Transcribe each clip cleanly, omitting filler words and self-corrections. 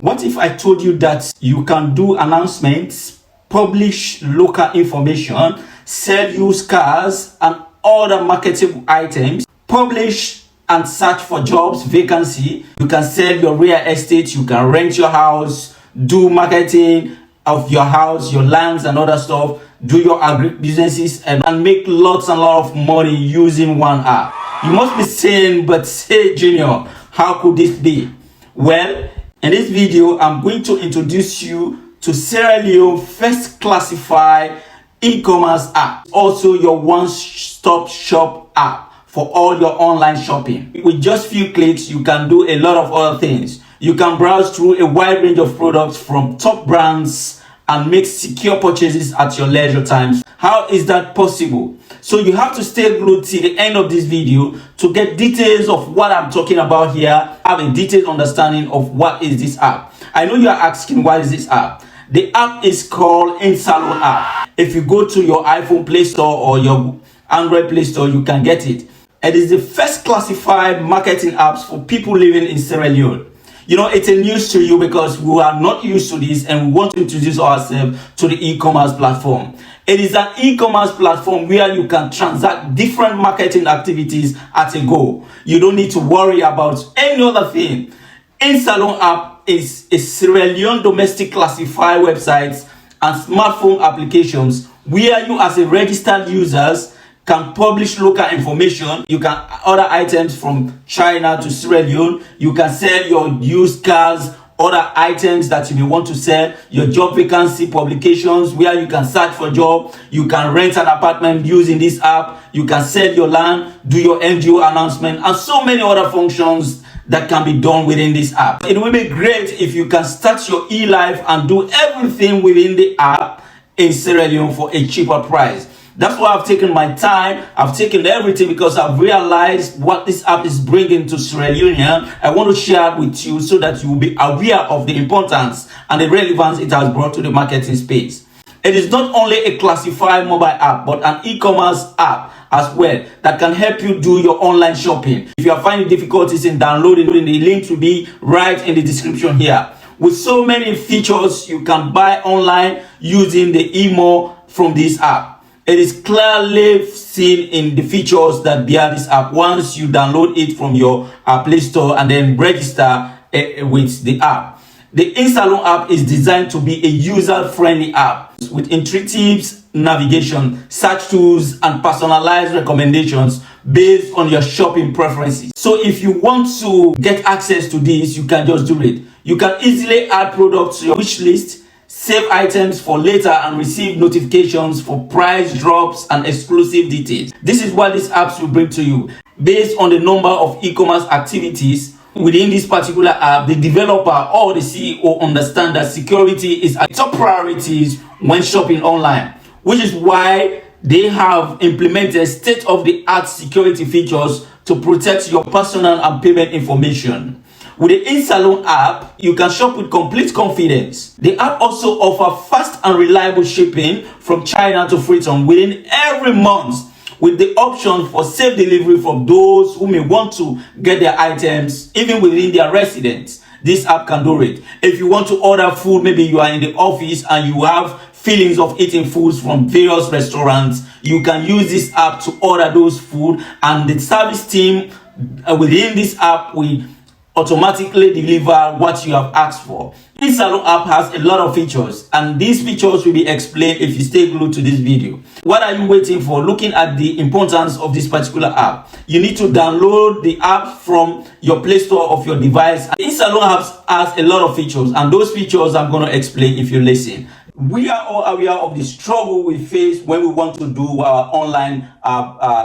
What if I told you that you can do announcements, publish local information, sell used cars and other marketable items, publish and search for jobs, vacancy. You can sell your real estate, you can rent your house, do marketing of your house, your lands and other stuff, do your agri businesses and make lots and lots of money using one app. You must be saying, but hey Junior, how could this be? Well, in this video, I'm going to introduce you to Sierra Leone first classified e-commerce app, also your one-stop shop app for all your online shopping. With just few clicks, you can do a lot of other things. You can browse through a wide range of products from top brands and make secure purchases at your leisure times. How is that possible? So you have to stay glued till the end of this video to get details of what I'm talking about here, have a detailed understanding of what is this app. I know you are asking, what is this app? The app is called INSALONE App. If you go to your iPhone Play Store or your Android Play Store, you can get it. It is the first classified marketing apps for people living in Sierra Leone. You know, it's a news to you because we are not used to this and we want to introduce ourselves to the e-commerce platform. It is an e-commerce platform where you can transact different marketing activities at a go. You don't need to worry about any other thing. INSALONE App is a Sierra Leone domestic classified websites and smartphone applications where you as a registered users can publish local information. You can order items from China to Sierra Leone. You can sell your used cars, other items that you may want to sell, your job vacancy publications where you can search for job. You can rent an apartment using this app. You can sell your land, do your NGO announcement, and so many other functions that can be done within this app. It will be great if you can start your e-life and do everything within the app in Sierra Leone for a cheaper price. That's why I've taken my time. I've taken everything because I've realized what this app is bringing to Sierra Leone. I want to share it with you so that you will be aware of the importance and the relevance it has brought to the marketing space. It is not only a classified mobile app, but an e-commerce app as well that can help you do your online shopping. If you are finding difficulties in downloading, the link will be right in the description here. With so many features, you can buy online using the email from this app. It is clearly seen in the features that bear this app once you download it from your Play Store and then register with the app. The INSALONE app is designed to be a user-friendly app with intuitive navigation, search tools, and personalized recommendations based on your shopping preferences. So if you want to get access to this, you can just do it. You can easily add products to your wish list, save items for later and receive notifications for price drops and exclusive details. This is what these apps will bring to you. Based on the number of e-commerce activities within this particular app, the developer or the CEO understand that security is a top priority when shopping online, which is why they have implemented state-of-the-art security features to protect your personal and payment information. With the INSALONE app, you can shop with complete confidence. The app also offers fast and reliable shipping from China to Freetown within every month, with the option for safe delivery for those who may want to get their items even within their residence. This app can do it. If you want to order food, maybe you are in the office and you have feelings of eating foods from various restaurants, you can use this app to order those food, and the service team within this app will automatically deliver what you have asked for. INSALONE app has a lot of features, and these features will be explained if you stay glued to this video. What are you waiting for? Looking at the importance of this particular app, you need to download the app from your Play Store of your device. INSALONE app has a lot of features, and those features I'm going to explain if you listen. We are all aware of the struggle we face when we want to do our online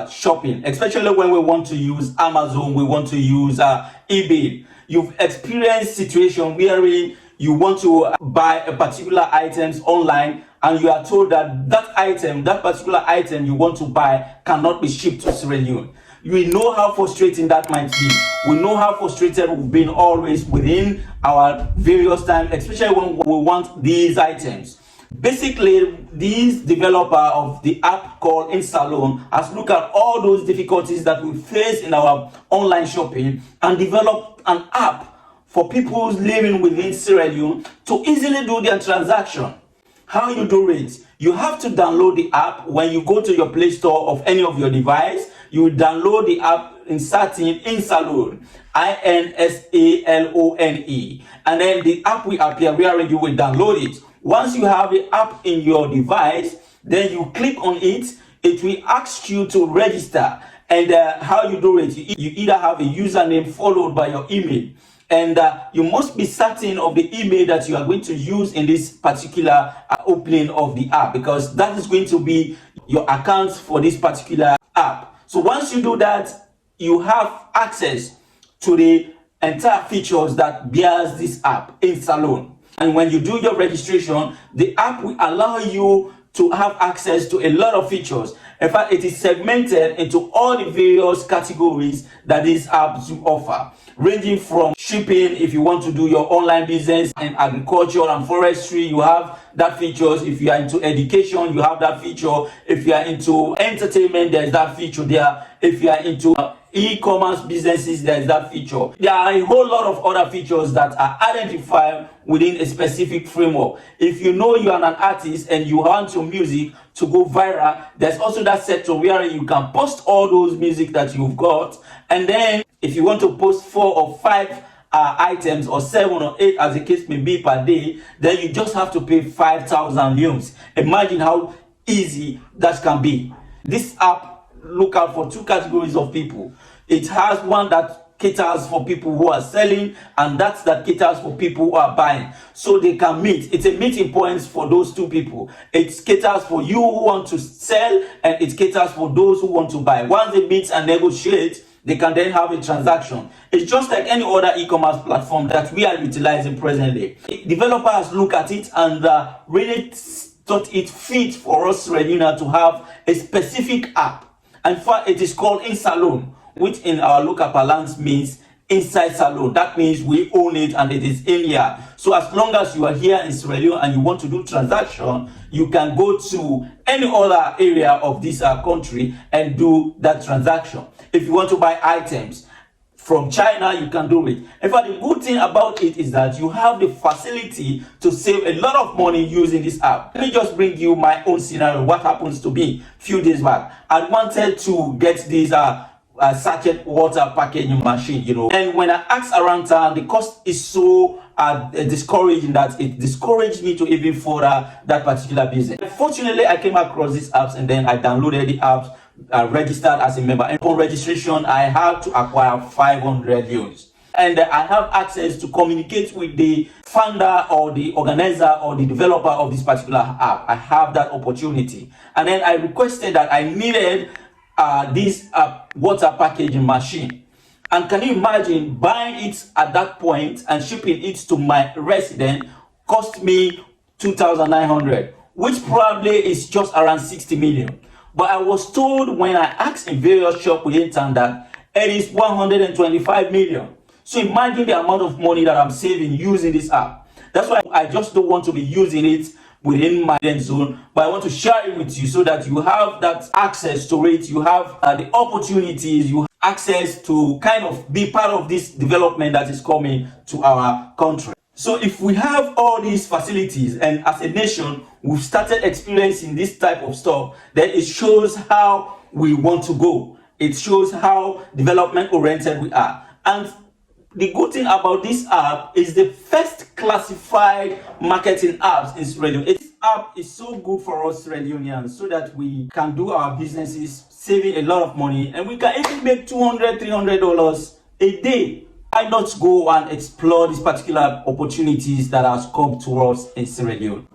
shopping, especially when we want to use Amazon, we want to use eBay. You've experienced situation wherein you want to buy a particular items online and you are told that that particular item you want to buy cannot be shipped to Sierra Leone. We know how frustrating that might be. We know how frustrated we've been always within our various times, especially when we want these items. Basically, this developer of the app called INSALONE has looked at all those difficulties that we face in our online shopping and developed an app for people living within Sierra Leone to easily do their transaction. How you do it? You have to download the app. When you go to your Play Store of any of your device, you download the app, inserting INSALONE, INSALONE, and then the app will appear where you will download it. Once you have the app in your device, then you click on it. It will ask you to register. And how you do it? You either have a username followed by your email. And you must be certain of the email that you are going to use in this particular opening of the app, because that is going to be your account for this particular app. So once you do that, you have access to the entire features that bears this app, INSALONE. And when you do your registration, the app will allow you to have access to a lot of features. In fact, it is segmented into all the various categories that these apps do offer, ranging from shipping. If you want to do your online business in agriculture and forestry, you have that features. If you are into education, you have that feature. If you are into entertainment, there's that feature there. If you are into e-commerce businesses, there's that feature. There are a whole lot of other features that are identified within a specific framework. If you know you are an artist and you want your music to go viral, there's also that sector where you can post all those music that you've got. And then if you want to post 4 or 5 items, or 7 or 8 as the case may be per day, then you just have to pay 5,000 leones. Imagine how easy that can be. This app look out for 2 categories of people. It has one that caters for people who are selling, and that caters for people who are buying, so they can meet. It's a meeting point for those 2 people. It caters for you who want to sell, and it caters for those who want to buy. Once they meet and negotiate, they can then have a transaction. It's just like any other e-commerce platform that we are utilizing presently. Developers look at it and really thought it fit for us, Sierra Leone, to have a specific app. In fact, it is called INSALONE, which in our local parlance means inside salon. That means we own it and it is in here. So as long as you are here in Sierra Leone and you want to do transaction, you can go to any other area of this country and do that transaction. If you want to buy items from China, you can do it. In fact, the good thing about it is that you have the facility to save a lot of money using this app. Let me just bring you my own scenario. What happens to me a few days back? I wanted to get this sachet water packaging machine, and when I asked around town, the cost is so discouraging that it discouraged me to even further that particular business. Fortunately, I came across these apps and then I downloaded the apps, registered as a member, and upon registration I had to acquire 500 leones, and I have access to communicate with the founder or the organizer or the developer of this particular app. I have that opportunity, and then I requested that I needed this water packaging machine. And can you imagine buying it at that point and shipping it to my resident cost me 2,900, which probably is just around 60 million. But I was told when I asked in various shops within town that it is 125 million. So imagine the amount of money that I'm saving using this app. That's why I just don't want to be using it within my zone, but I want to share it with you so that you have that access to it. You have the opportunities, you have access to kind of be part of this development that is coming to our country. So if we have all these facilities and as a nation we've started experiencing this type of stuff, then it shows how we want to go. It shows how development oriented we are. And the good thing about this app is the first classified marketing apps in Sierra Leone. This app is so good for us Sierra Leoneans so that we can do our businesses, saving a lot of money, and we can even make $200, $300 a day. Why not go and explore these particular opportunities that has come to us in Sierra Leone?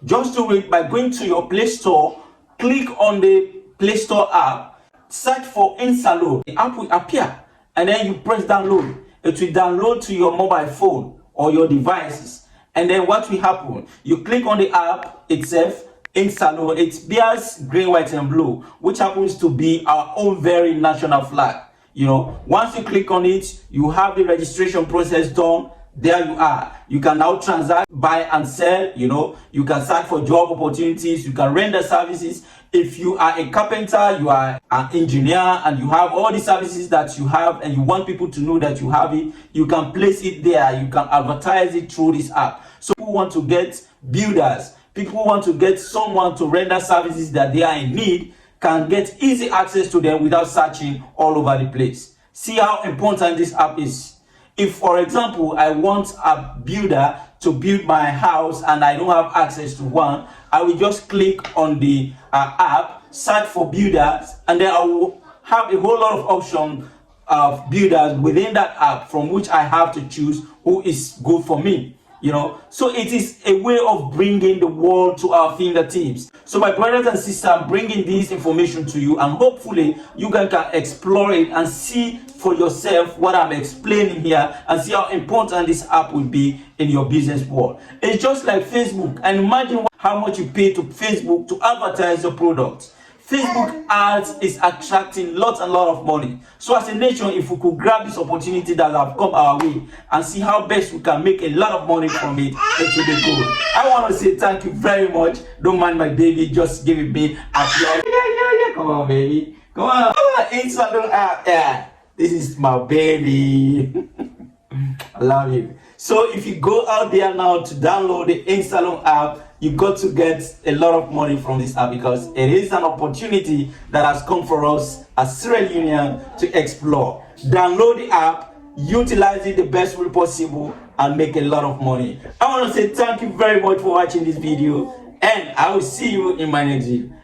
Just do it by going to your Play Store, click on the Play Store app, search for INSALONE. The app will appear, and then you press download. It will download to your mobile phone or your devices. And then what will happen? You click on the app itself, INSALONE. It bears green, white, and blue, which happens to be our own very national flag. Once you click on it, you have the registration process done. there you are. You can now transact, buy and sell. You can search for job opportunities. You can render services. If you are a carpenter, you are an engineer, and you have all the services that you have, and you want people to know that you have it, you can place it there. You can advertise it through this app. So people want to get builders, people want to get someone to render services that they are in need, can get easy access to them without searching all over the place. See how important this app is. If, for example, I want a builder to build my house and I don't have access to one, I will just click on the app, search for builders, and then I will have a whole lot of options of builders within that app from which I have to choose who is good for me. So it is a way of bringing the world to our fingertips. So my brothers and sisters, I'm bringing this information to you, and hopefully you guys can explore it and see for yourself what I'm explaining here, and see how important this app will be in your business world. It's just like Facebook, and imagine how much you pay to Facebook to advertise your products. Facebook ads is attracting lots and lot of money. So as a nation, if we could grab this opportunity that have come our way and see how best we can make a lot of money from it, it will be good. I want to say thank you very much. Don't mind my baby, just give me applause. Yeah. Come on, baby. Come on. INSALONE App. Yeah. This is my baby. I love you. So if you go out there now to download the INSALONE App, you got to get a lot of money from this app, because it is an opportunity that has come for us as Sierra Leoneans to explore. Download the app, utilize it the best way possible, and make a lot of money. I want to say thank you very much for watching this video, and I will see you in my next video.